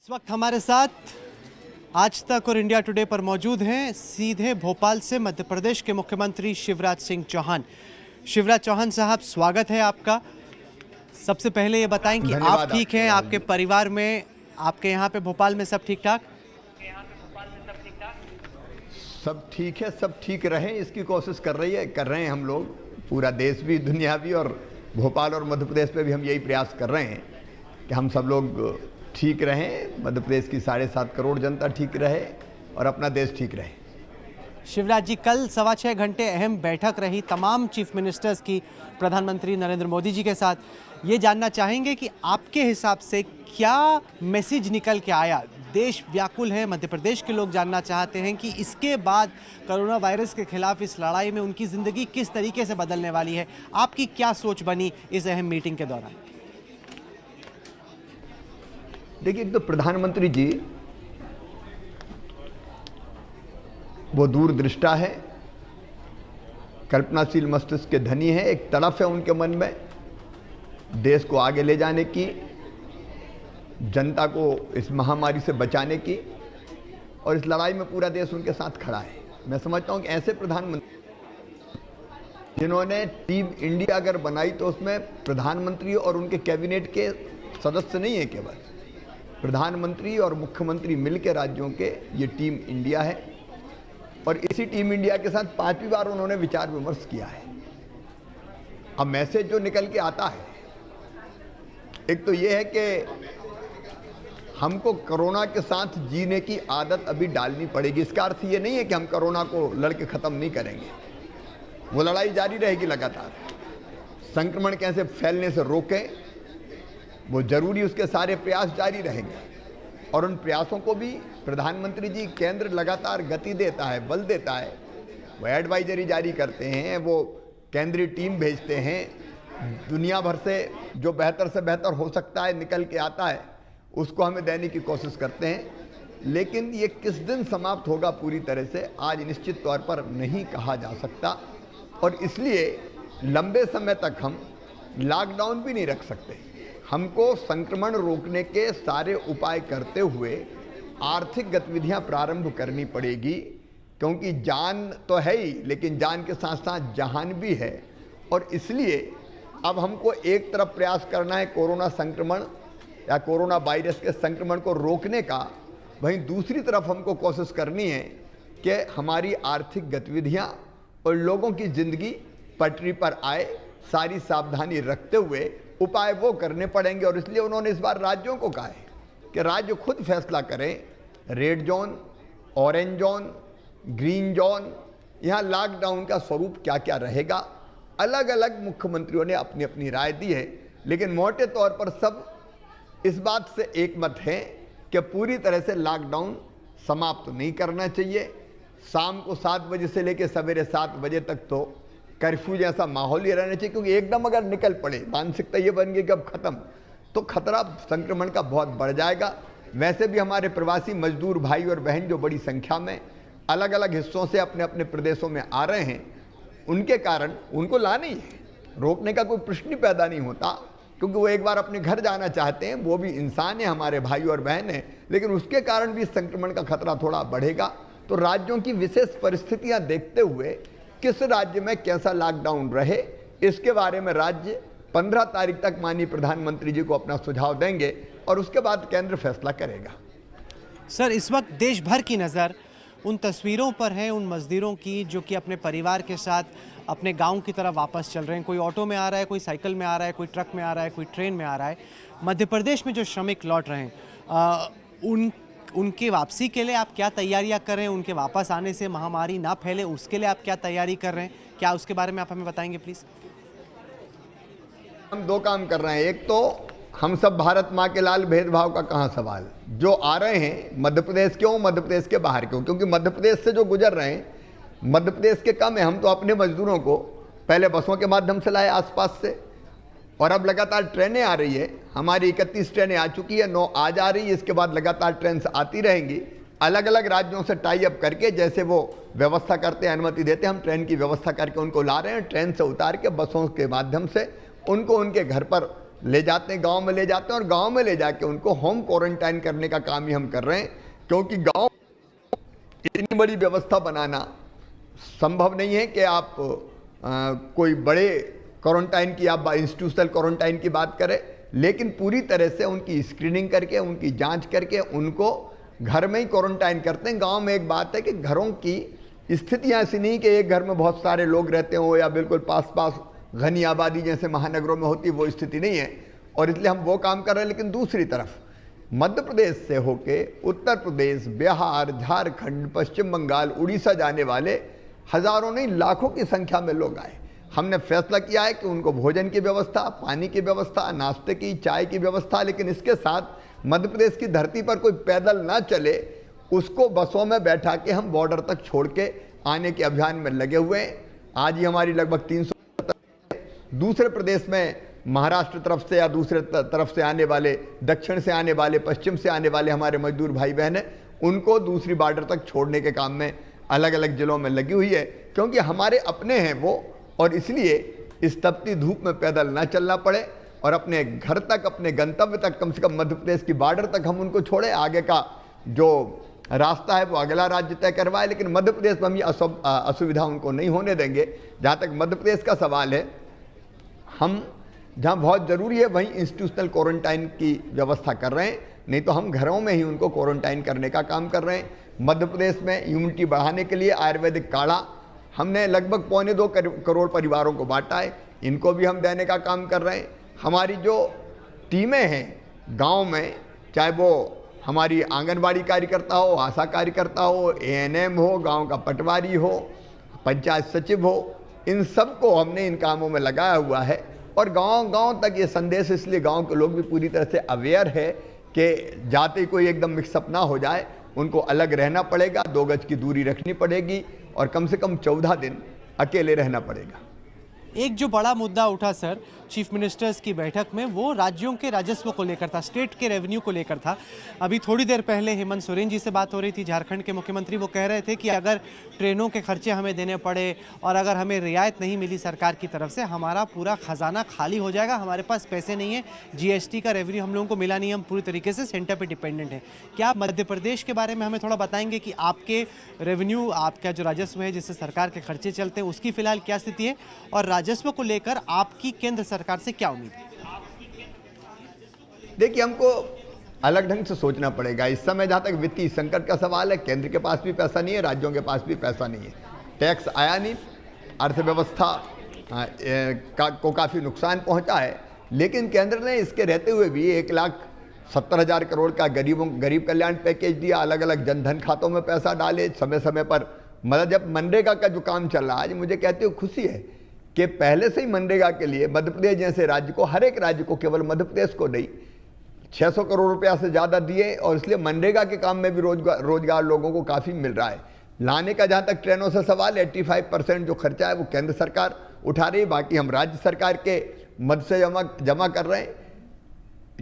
इस वक्त हमारे साथ आज तक और इंडिया टुडे पर मौजूद हैं सीधे भोपाल से मध्य प्रदेश के मुख्यमंत्री शिवराज सिंह चौहान। शिवराज चौहान साहब, स्वागत है आपका। सबसे पहले ये बताएं कि आप ठीक हैं, आपके परिवार में, आपके यहाँ पे भोपाल में सब ठीक ठाक? सब ठीक है, सब ठीक रहे इसकी कोशिश कर रहे हैं हम लोग। पूरा देश भी, दुनिया भी, और भोपाल और मध्य प्रदेश पे भी हम यही प्रयास कर रहे हैं कि हम सब लोग ठीक रहें, मध्य प्रदेश की 7.5 करोड़ जनता ठीक रहे और अपना देश ठीक रहे। शिवराज जी, कल 6.25 घंटे अहम बैठक रही तमाम चीफ मिनिस्टर्स की प्रधानमंत्री नरेंद्र मोदी जी के साथ। ये जानना चाहेंगे कि आपके हिसाब से क्या मैसेज निकल के आया? देश व्याकुल है, मध्य प्रदेश के लोग जानना चाहते हैं कि इसके बाद कोरोना वायरस के खिलाफ इस लड़ाई में उनकी ज़िंदगी किस तरीके से बदलने वाली है। आपकी क्या सोच बनी इस अहम मीटिंग के दौरान? देखिए, एक तो प्रधानमंत्री जी वो दूरदृष्टा है, कल्पनाशील मस्तिष्क के धनी है। एक तड़फ है उनके मन में देश को आगे ले जाने की, जनता को इस महामारी से बचाने की, और इस लड़ाई में पूरा देश उनके साथ खड़ा है। मैं समझता हूं कि ऐसे प्रधानमंत्री जिन्होंने टीम इंडिया अगर बनाई तो उसमें प्रधानमंत्री और उनके कैबिनेट के सदस्य नहीं है, केवल प्रधानमंत्री और मुख्यमंत्री मिलकर राज्यों के ये टीम इंडिया है। और इसी टीम इंडिया के साथ 5वीं बार उन्होंने विचार विमर्श किया है। अब मैसेज जो निकल के आता है, एक तो ये है कि हमको कोरोना के साथ जीने की आदत अभी डालनी पड़ेगी। इसका अर्थ ये नहीं है कि हम कोरोना को लड़के ख़त्म नहीं करेंगे, वो लड़ाई जारी रहेगी लगातार। संक्रमण कैसे फैलने से रोकें, वो जरूरी, उसके सारे प्रयास जारी रहेंगे। और उन प्रयासों को भी प्रधानमंत्री जी, केंद्र लगातार गति देता है, बल देता है। वो एडवाइजरी जारी करते हैं, वो केंद्रीय टीम भेजते हैं, दुनिया भर से जो बेहतर से बेहतर हो सकता है निकल के आता है, उसको हमें देने की कोशिश करते हैं। लेकिन ये किस दिन समाप्त होगा पूरी तरह से आज निश्चित तौर पर नहीं कहा जा सकता, और इसलिए लंबे समय तक हम लॉकडाउन भी नहीं रख सकते। हमको संक्रमण रोकने के सारे उपाय करते हुए आर्थिक गतिविधियां प्रारंभ करनी पड़ेगी, क्योंकि जान तो है ही, लेकिन जान के साथ साथ जहान भी है। और इसलिए अब हमको एक तरफ प्रयास करना है कोरोना संक्रमण या कोरोना वायरस के संक्रमण को रोकने का, वहीं दूसरी तरफ हमको कोशिश करनी है कि हमारी आर्थिक गतिविधियां और लोगों की ज़िंदगी पटरी पर आए। सारी सावधानी रखते हुए उपाय वो करने पड़ेंगे। और इसलिए उन्होंने इस बार राज्यों को कहा है कि राज्य खुद फैसला करें, red zone, orange zone, green zone, यहाँ लॉकडाउन का स्वरूप क्या क्या रहेगा। अलग अलग मुख्यमंत्रियों ने अपनी अपनी राय दी है, लेकिन मोटे तौर पर सब इस बात से एकमत हैं कि पूरी तरह से लॉकडाउन समाप्त नहीं करना चाहिए। शाम को 7 बजे से लेकर सवेरे 7 बजे तक तो कर्फ्यू जैसा माहौल ही रहना चाहिए, क्योंकि एकदम अगर निकल पड़े, मानसिकता ये बन गई कि अब खत्म, तो खतरा संक्रमण का बहुत बढ़ जाएगा। वैसे भी हमारे प्रवासी मजदूर भाई और बहन जो बड़ी संख्या में अलग अलग हिस्सों से अपने अपने प्रदेशों में आ रहे हैं, उनके कारण उनको लाना ही है, रोकने का कोई प्रश्न ही पैदा नहीं होता, क्योंकि वो एक बार अपने घर जाना चाहते हैं। वो भी इंसान है, हमारे भाई और बहन हैं, लेकिन उसके कारण भी संक्रमण का खतरा थोड़ा बढ़ेगा। तो राज्यों की विशेष परिस्थितियां देखते हुए किस राज्य में कैसा लॉकडाउन रहे, इसके बारे में राज्य 15 तारीख तक माननीय प्रधानमंत्री जी को अपना सुझाव देंगे और उसके बाद केंद्र फैसला करेगा। सर, इस वक्त देश भर की नज़र उन तस्वीरों पर है, उन मजदूरों की जो कि अपने परिवार के साथ अपने गांव की तरफ वापस चल रहे हैं। कोई ऑटो में आ रहा है, कोई साइकिल में आ रहा है, कोई ट्रक में आ रहा है, कोई ट्रेन में आ रहा है। मध्य प्रदेश में जो श्रमिक लौट रहे हैं, उनकी वापसी के लिए आप क्या तैयारियां कर रहे हैं? उनके वापस आने से महामारी ना फैले, उसके लिए आप क्या तैयारी कर रहे हैं? क्या उसके बारे में आप हमें बताएंगे प्लीज़? हम 2 काम कर रहे हैं। एक तो हम सब भारत माँ के लाल, भेदभाव का कहाँ सवाल। जो आ रहे हैं मध्य प्रदेश क्यों, मध्य प्रदेश के बाहर क्यों, क्योंकि मध्य प्रदेश से जो गुजर रहे हैं मध्य प्रदेश के कम है। हम तो अपने मजदूरों को पहले बसों के माध्यम से लाए आसपास से, और अब लगातार ट्रेनें आ रही है। हमारी 31 ट्रेनें आ चुकी है, 9 आज आ रही है, इसके बाद लगातार ट्रेन आती रहेंगी। अलग अलग राज्यों से टाई अप करके जैसे वो व्यवस्था करते हैं, अनुमति देते हैं, हम ट्रेन की व्यवस्था करके उनको ला रहे हैं। ट्रेन से उतार के बसों के माध्यम से उनको उनके घर पर ले जाते हैं, गांव में ले जाते हैं और गांव में ले जाके उनको होम क्वारंटाइन करने का काम ही हम कर रहे हैं, क्योंकि गांव इतनी बड़ी व्यवस्था बनाना संभव नहीं है कि आप कोई बड़े क्वारंटाइन की, आप इंस्टीट्यूशनल क्वारंटाइन की बात करें, लेकिन पूरी तरह से उनकी स्क्रीनिंग करके, उनकी जांच करके उनको घर में ही क्वारंटाइन करते हैं। गांव में एक बात है कि घरों की स्थितियां ऐसी नहीं कि एक घर में बहुत सारे लोग रहते हो या बिल्कुल पास पास घनी आबादी जैसे महानगरों में होती, वो स्थिति नहीं है, और इसलिए हम वो काम कर रहे हैं। लेकिन दूसरी तरफ मध्य प्रदेश से होके उत्तर प्रदेश, बिहार, झारखंड, पश्चिम बंगाल, उड़ीसा जाने वाले हजारों नहीं लाखों की संख्या में लोग आए। हमने फैसला किया है कि उनको भोजन की व्यवस्था, पानी की व्यवस्था, नाश्ते की, चाय की व्यवस्था, लेकिन इसके साथ मध्य प्रदेश की धरती पर कोई पैदल ना चले उसको बसों में बैठा के हम बॉर्डर तक छोड़ के आने के अभियान में लगे हुए हैं। आज ही हमारी लगभग 300 दूसरे प्रदेश में महाराष्ट्र तरफ से या दूसरे तरफ से आने वाले, दक्षिण से आने वाले, पश्चिम से आने वाले हमारे मजदूर भाई बहन हैं, उनको दूसरी बॉर्डर तक छोड़ने के काम में अलग अलग जिलों में लगी हुई है, क्योंकि हमारे अपने हैं वो, और इसलिए इस तपती धूप में पैदल ना चलना पड़े और अपने घर तक, अपने गंतव्य तक, कम से कम मध्य प्रदेश की बॉर्डर तक हम उनको छोड़े। आगे का जो रास्ता है वो अगला राज्य तय करवाए, लेकिन मध्य प्रदेश में हम ये असुविधा उनको नहीं होने देंगे। जहाँ तक मध्य प्रदेश का सवाल है, हम जहाँ बहुत ज़रूरी है वहीं इंस्टीट्यूशनल क्वारंटाइन की व्यवस्था कर रहे हैं, नहीं तो हम घरों में ही उनको क्वारंटाइन करने का काम कर रहे हैं। मध्य प्रदेश में इम्यूनिटी बढ़ाने के लिए आयुर्वेदिक काढ़ा हमने लगभग 2.25 करोड़ परिवारों को बांटा है, इनको भी हम देने का काम कर रहे हैं। हमारी जो टीमें हैं गांव में, चाहे वो हमारी आंगनबाड़ी कार्यकर्ता हो, आशा कार्यकर्ता हो, एएनएम हो, गांव का पटवारी हो, पंचायत सचिव हो, इन सबको हमने इन कामों में लगाया हुआ है। और गांव-गांव तक ये संदेश, इसलिए गांव के लोग भी पूरी तरह से अवेयर है कि जाते ही कोई एकदम मिक्सअप ना हो जाए, उनको अलग रहना पड़ेगा, 2 गज की दूरी रखनी पड़ेगी और कम से कम 14 दिन अकेले रहना पड़ेगा। एक जो बड़ा मुद्दा उठा सर चीफ मिनिस्टर्स की बैठक में, वो राज्यों के राजस्व को लेकर था, स्टेट के रेवेन्यू को लेकर था। अभी थोड़ी देर पहले हेमंत सोरेन जी से बात हो रही थी, झारखंड के मुख्यमंत्री, वो कह रहे थे कि अगर ट्रेनों के खर्चे हमें देने पड़े और अगर हमें रियायत नहीं मिली सरकार की तरफ से, हमारा पूरा खजाना खाली हो जाएगा, हमारे पास पैसे नहीं है, जीएसटी का रेवेन्यू हम लोगों को मिला नहीं, हम पूरी तरीके से सेंटर पर डिपेंडेंट है। क्या आप मध्य प्रदेश के बारे में हमें थोड़ा बताएंगे कि आपके रेवेन्यू, आपका जो राजस्व है जिससे सरकार के खर्चे चलते हैं, उसकी फिलहाल क्या स्थिति है, और राजस्व को लेकर आपकी केंद्र सरकार से क्या उम्मीद है? देखिए, हमको अलग ढंग से सोचना पड़ेगा। इस समय जहाँ तक वित्तीय संकट का सवाल है, केंद्र के पास भी पैसा नहीं है, राज्यों के पास भी पैसा नहीं है, टैक्स आया नहीं, अर्थव्यवस्था को काफ़ी नुकसान पहुँचा है। लेकिन केंद्र ने इसके रहते हुए भी 1,70,000 करोड़ का गरीब कल्याण पैकेज दिया, अलग अलग जनधन खातों में पैसा डाले, समय समय पर मतलब जब मनरेगा का जो काम चल रहा है, आज मुझे कहते हुए खुशी है कि पहले से ही मनरेगा के लिए मध्य प्रदेश जैसे राज्य को, हर एक राज्य को, केवल मध्य प्रदेश को नहीं, 600 करोड़ रुपया से ज़्यादा दिए, और इसलिए मनरेगा के काम में भी रोजगार लोगों को काफ़ी मिल रहा है। लाने का जहाँ तक ट्रेनों से सवाल, 85% जो खर्चा है वो केंद्र सरकार उठा रही है, बाकी हम राज्य सरकार के मद से जमा कर रहे हैं।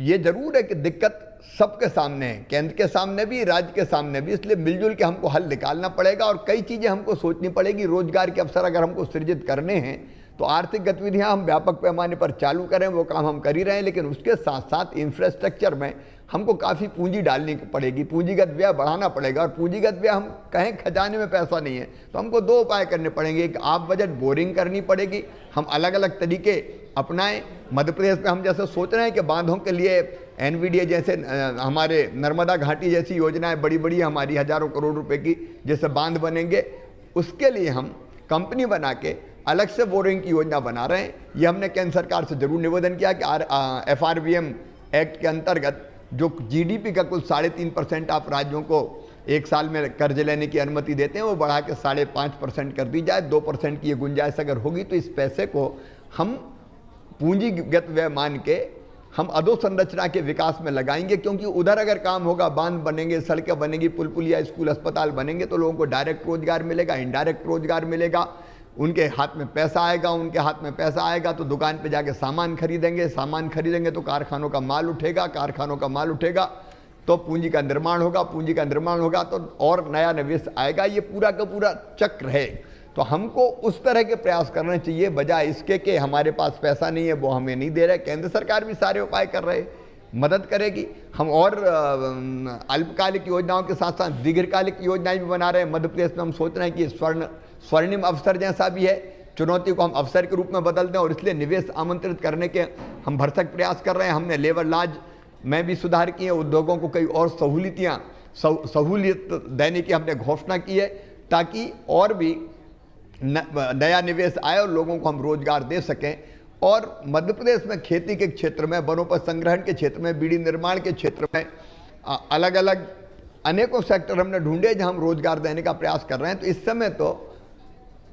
ये जरूर है कि दिक्कत सबके सामने है, केंद्र के सामने भी, राज्य के सामने भी, इसलिए मिलजुल के हमको हल निकालना पड़ेगा और कई चीज़ें हमको सोचनी पड़ेगी। रोजगार के अवसर अगर हमको सृजित करने हैं तो आर्थिक गतिविधियां हम व्यापक पैमाने पर चालू करें, वो काम हम कर ही रहे हैं, लेकिन उसके साथ साथ इंफ्रास्ट्रक्चर में हमको काफ़ी पूंजी डालनी पड़ेगी, पूंजीगत व्यय बढ़ाना पड़ेगा। और पूंजीगत व्यय, हम कहें खजाने में पैसा नहीं है तो हमको 2 उपाय करने पड़ेंगे। एक, आप बजट बोरिंग करनी पड़ेगी, हम अलग अलग तरीके अपनाएं। मध्य प्रदेश में हम जैसे सोच रहे हैं कि बांधों के लिए एनवीडीए जैसे, हमारे नर्मदा घाटी जैसी योजनाएं बड़ी बड़ी हमारी हजारों करोड़ रुपए की, जैसे बांध बनेंगे, उसके लिए हम कंपनी बना के अलग से बोरिंग की योजना बना रहे हैं। ये हमने केंद्र सरकार से जरूर निवेदन किया कि FRBM एक्ट के अंतर्गत जो GDP का कुल 3.5% आप राज्यों को एक साल में कर्ज लेने की अनुमति देते हैं, वो बढ़ा के 5.5% कर दी जाए। 2% की ये गुंजाइश अगर होगी तो इस पैसे को हम पूंजीगत व्यय मान के हम अधोसंरचना के विकास में लगाएंगे, क्योंकि उधर अगर काम होगा, बांध बनेंगे, सड़कें बनेंगी, पुल पुलिया, स्कूल, अस्पताल बनेंगे, तो लोगों को डायरेक्ट रोजगार मिलेगा, इनडायरेक्ट रोजगार मिलेगा, उनके हाथ में पैसा आएगा, उनके हाथ में पैसा आएगा तो दुकान पे जाके सामान खरीदेंगे, सामान खरीदेंगे तो कारखानों का माल उठेगा, कारखानों का माल उठेगा तो पूंजी का निर्माण होगा, पूंजी का निर्माण होगा तो और नया निवेश आएगा। ये पूरा का पूरा चक्र है। तो हमको उस तरह के प्रयास करने चाहिए, बजाय इसके कि हमारे पास पैसा नहीं है, वो हमें नहीं दे रहे। केंद्र सरकार भी सारे उपाय कर रहे, मदद करेगी। हम और अल्पकालिक योजनाओं के साथ साथ दीर्घकालिक योजनाएं भी बना रहे हैं। मध्य प्रदेश में हम सोच रहे हैं कि स्वर्णिम अवसर जैसा भी है, चुनौती को हम अवसर के रूप में बदल दें, और इसलिए निवेश आमंत्रित करने के हम भरसक प्रयास कर रहे हैं। हमने लेबर लॉज में भी सुधार किए, उद्योगों को कई और सहूलियत देने की हमने घोषणा की है, ताकि और भी नया निवेश आए और लोगों को हम रोजगार दे सकें। और मध्य प्रदेश में खेती के क्षेत्र में, वनोपज संग्रहण के क्षेत्र में, बीड़ी निर्माण के क्षेत्र में अलग अलग अनेकों सेक्टर हमने ढूंढे जहां हम रोजगार देने का प्रयास कर रहे हैं। तो इस समय तो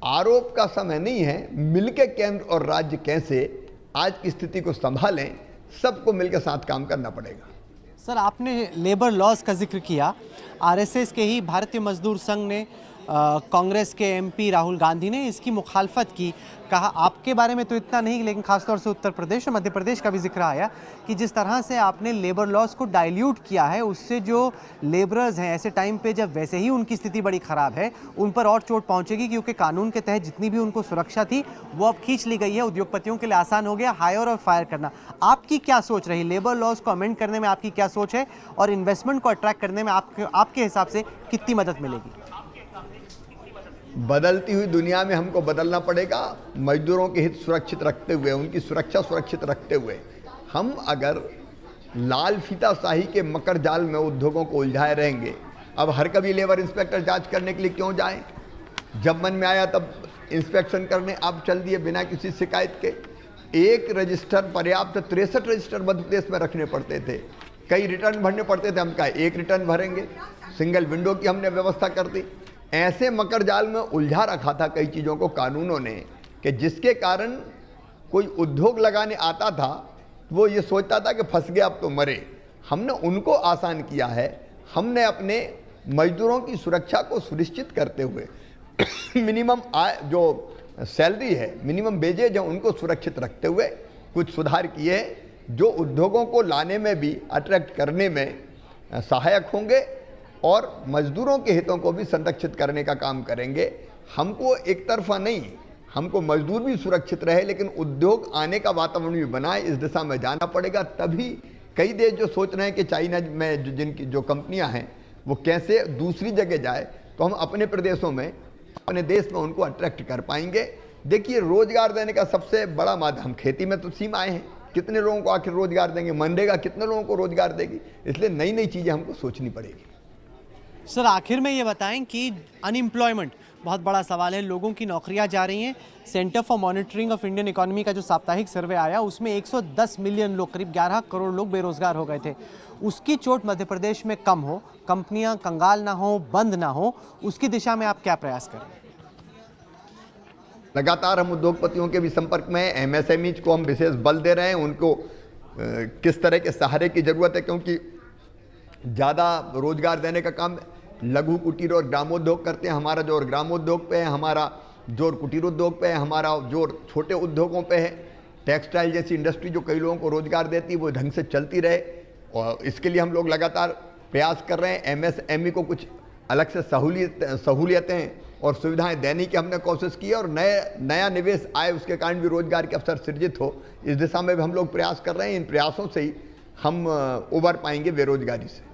आरोप का समय नहीं है, मिलके केंद्र और राज्य कैसे आज की स्थिति को संभालें, सबको मिलकर साथ काम करना पड़ेगा। सर, आपने लेबर लॉज का जिक्र किया। आरएसएस के ही भारतीय मजदूर संघ ने, कांग्रेस के एमपी राहुल गांधी ने इसकी मुखालफत की। कहा, आपके बारे में तो इतना नहीं, लेकिन खासतौर से उत्तर प्रदेश और मध्य प्रदेश का भी जिक्र आया कि जिस तरह से आपने लेबर लॉज को डाइल्यूट किया है, उससे जो लेबरर्स हैं ऐसे टाइम पे जब वैसे ही उनकी स्थिति बड़ी ख़राब है, उन पर और चोट पहुंचेगी, क्योंकि कानून के तहत जितनी भी उनको सुरक्षा थी वो अब खींच ली गई है। उद्योगपतियों के लिए आसान हो गया हायर और फायर करना। आपकी क्या सोच रही, लेबर लॉज को अमेंड करने में आपकी क्या सोच है, और इन्वेस्टमेंट को अट्रैक्ट करने में आपके हिसाब से कितनी मदद मिलेगी? बदलती हुई दुनिया में हमको बदलना पड़ेगा, मजदूरों के हित सुरक्षित रखते हुए, उनकी सुरक्षा सुरक्षित रखते हुए। हम अगर लाल फीताशाही के मकर जाल में उद्योगों को उलझाए रहेंगे, अब हर कभी लेबर इंस्पेक्टर जांच करने के लिए क्यों जाएं? जब मन में आया तब इंस्पेक्शन करने अब चल दिए बिना किसी शिकायत के। एक रजिस्टर पर्याप्त, 63 रजिस्टर मध्य प्रदेश में रखने पड़ते थे, कई रिटर्न भरने पड़ते थे। हम कहा एक रिटर्न भरेंगे, सिंगल विंडो की हमने व्यवस्था कर दी। ऐसे मकर जाल में उलझा रखा था कई चीज़ों को कानूनों ने, कि जिसके कारण कोई उद्योग लगाने आता था वो ये सोचता था कि फंस गया अब तो मरे। हमने उनको आसान किया है। हमने अपने मजदूरों की सुरक्षा को सुनिश्चित करते हुए मिनिमम आय, जो सैलरी है, मिनिमम वेजेज है, उनको सुरक्षित रखते हुए कुछ सुधार किए हैं, जो उद्योगों को लाने में भी, अट्रैक्ट करने में सहायक होंगे और मजदूरों के हितों को भी संरक्षित करने का काम करेंगे। हमको एक तरफा नहीं, हमको मजदूर भी सुरक्षित रहे, लेकिन उद्योग आने का वातावरण भी बनाए, इस दिशा में जाना पड़ेगा। तभी कई देश जो सोच रहे हैं कि चाइना में जिनकी जो कंपनियां हैं वो कैसे दूसरी जगह जाए, तो हम अपने प्रदेशों में, अपने देश में उनको अट्रैक्ट कर पाएंगे। देखिए, रोजगार देने का सबसे बड़ा माध्यम, खेती में तो सीमाएँ हैं, कितने लोगों को आखिर रोजगार देंगे? मनरेगा कितने लोगों को रोजगार देगी? इसलिए नई नई चीज़ें हमको सोचनी पड़ेगी। सर, आखिर में ये बताएं कि अनएम्प्लॉयमेंट बहुत बड़ा सवाल है, लोगों की नौकरियां जा रही हैं। Centre for monitoring of Indian economy का जो साप्ताहिक सर्वे आया, उसमें 110 मिलियन लोग, करीब 11 करोड़ लोग बेरोजगार हो गए थे। उसकी चोट मध्य प्रदेश में कम हो, कंपनियां कंगाल ना हो, बंद ना हो, उसकी दिशा में आप क्या प्रयास करें? लगातार हम उद्योगपतियों के भी संपर्क में, एमएसएमईज को हम विशेष बल दे रहे हैं। उनको किस तरह के सहारे की जरूरत है, क्योंकि ज़्यादा रोजगार देने का काम लघु कुटीर और ग्रामोद्योग करते हैं। हमारा जोर ग्रामोद्योग पे है, हमारा जोर कुटीर उद्योग पे है, हमारा जोर छोटे उद्योगों पे है। टेक्सटाइल जैसी इंडस्ट्री जो कई लोगों को रोजगार देती है, वो ढंग से चलती रहे, और इसके लिए हम लोग लगातार प्रयास कर रहे हैं। एमएसएमई को कुछ अलग से सहूलियतें और सुविधाएं देने की हमने कोशिश की है, और नया निवेश आए, उसके कारण भी रोजगार के अवसर सृजित हो, इस दिशा में भी हम लोग प्रयास कर रहे हैं। इन प्रयासों से ही हम उबर पाएंगे बेरोजगारी से।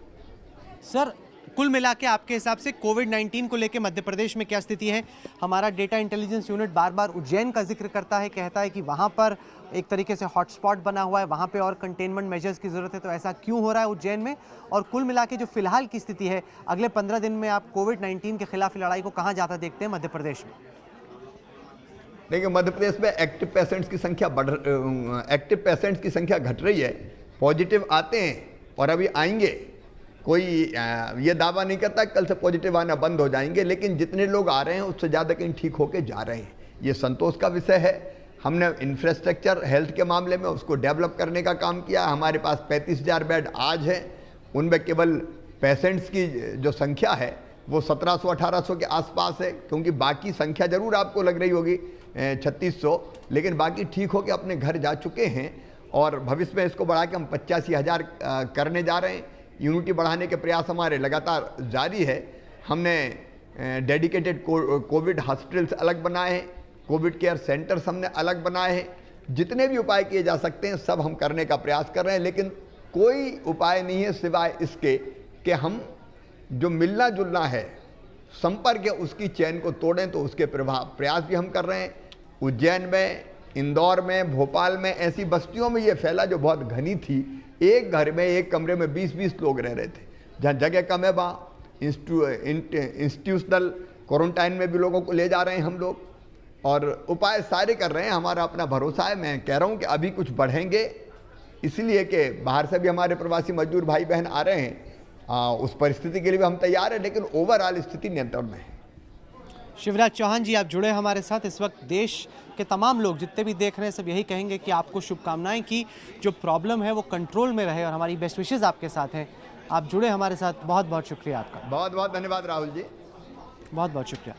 सर, कुल मिला के आपके हिसाब से कोविड-19 को लेकर मध्य प्रदेश में क्या स्थिति है? हमारा डेटा इंटेलिजेंस यूनिट बार बार उज्जैन का जिक्र करता है, कहता है कि वहाँ पर एक तरीके से हॉटस्पॉट बना हुआ है, वहाँ पे और कंटेनमेंट मेजर्स की ज़रूरत है। तो ऐसा क्यों हो रहा है उज्जैन में? और कुल मिला के जो फिलहाल की स्थिति है, अगले 15 दिन में आप कोविड-19 के खिलाफ लड़ाई को कहाँ जाता देखते हैं मध्य प्रदेश में? देखिए, मध्य प्रदेश में एक्टिव पेशेंट्स की संख्या घट रही है। पॉजिटिव आते हैं और अभी आएंगे, कोई ये दावा नहीं करता कल से पॉजिटिव आना बंद हो जाएंगे, लेकिन जितने लोग आ रहे हैं उससे ज़्यादा कहीं ठीक होके जा रहे हैं। ये संतोष का विषय है। हमने इंफ्रास्ट्रक्चर हेल्थ के मामले में उसको डेवलप करने का काम किया। हमारे पास 35,000 बेड आज हैं, उनमें केवल पेशेंट्स की जो संख्या है वो 1700-1800 के आसपास है, क्योंकि बाकी संख्या जरूर आपको लग रही होगी 3600, लेकिन बाकी ठीक होकर अपने घर जा चुके हैं। और भविष्य में इसको बढ़ा के हम 85,000 करने जा रहे हैं। यूनिटी बढ़ाने के प्रयास हमारे लगातार जारी है। हमने डेडिकेटेड कोविड हॉस्पिटल्स अलग बनाए हैं, कोविड केयर सेंटर्स हमने अलग बनाए हैं। जितने भी उपाय किए जा सकते हैं सब हम करने का प्रयास कर रहे हैं, लेकिन कोई उपाय नहीं है सिवाय इसके कि हम जो मिलना जुलना है, संपर्क है, उसकी चैन को तोड़ें। तो उसके प्रयास भी हम कर रहे हैं। उज्जैन में, इंदौर में, भोपाल में, ऐसी बस्तियों में ये फैला जो बहुत घनी थी। एक घर में, एक कमरे में 20-20 लोग रह रहे थे। जहाँ जगह कम है वहाँ इंस्टीट्यूशनल क्वारंटाइन में भी लोगों को ले जा रहे हैं हम लोग, और उपाय सारे कर रहे हैं। हमारा अपना भरोसा है। मैं कह रहा हूँ कि अभी कुछ बढ़ेंगे, इसलिए कि बाहर से भी हमारे प्रवासी मजदूर भाई बहन आ रहे हैं। उस परिस्थिति के लिए भी हम तैयार हैं, लेकिन ओवरऑल स्थिति नियंत्रण में है। शिवराज चौहान जी, आप जुड़े हमारे साथ। इस वक्त देश के तमाम लोग जितने भी देख रहे हैं सब यही कहेंगे कि आपको शुभकामनाएं कि जो प्रॉब्लम है वो कंट्रोल में रहे, और हमारी बेस्ट विशेज़ आपके साथ हैं। आप जुड़े हमारे साथ, बहुत बहुत शुक्रिया आपका। बहुत बहुत धन्यवाद राहुल जी। बहुत बहुत शुक्रिया।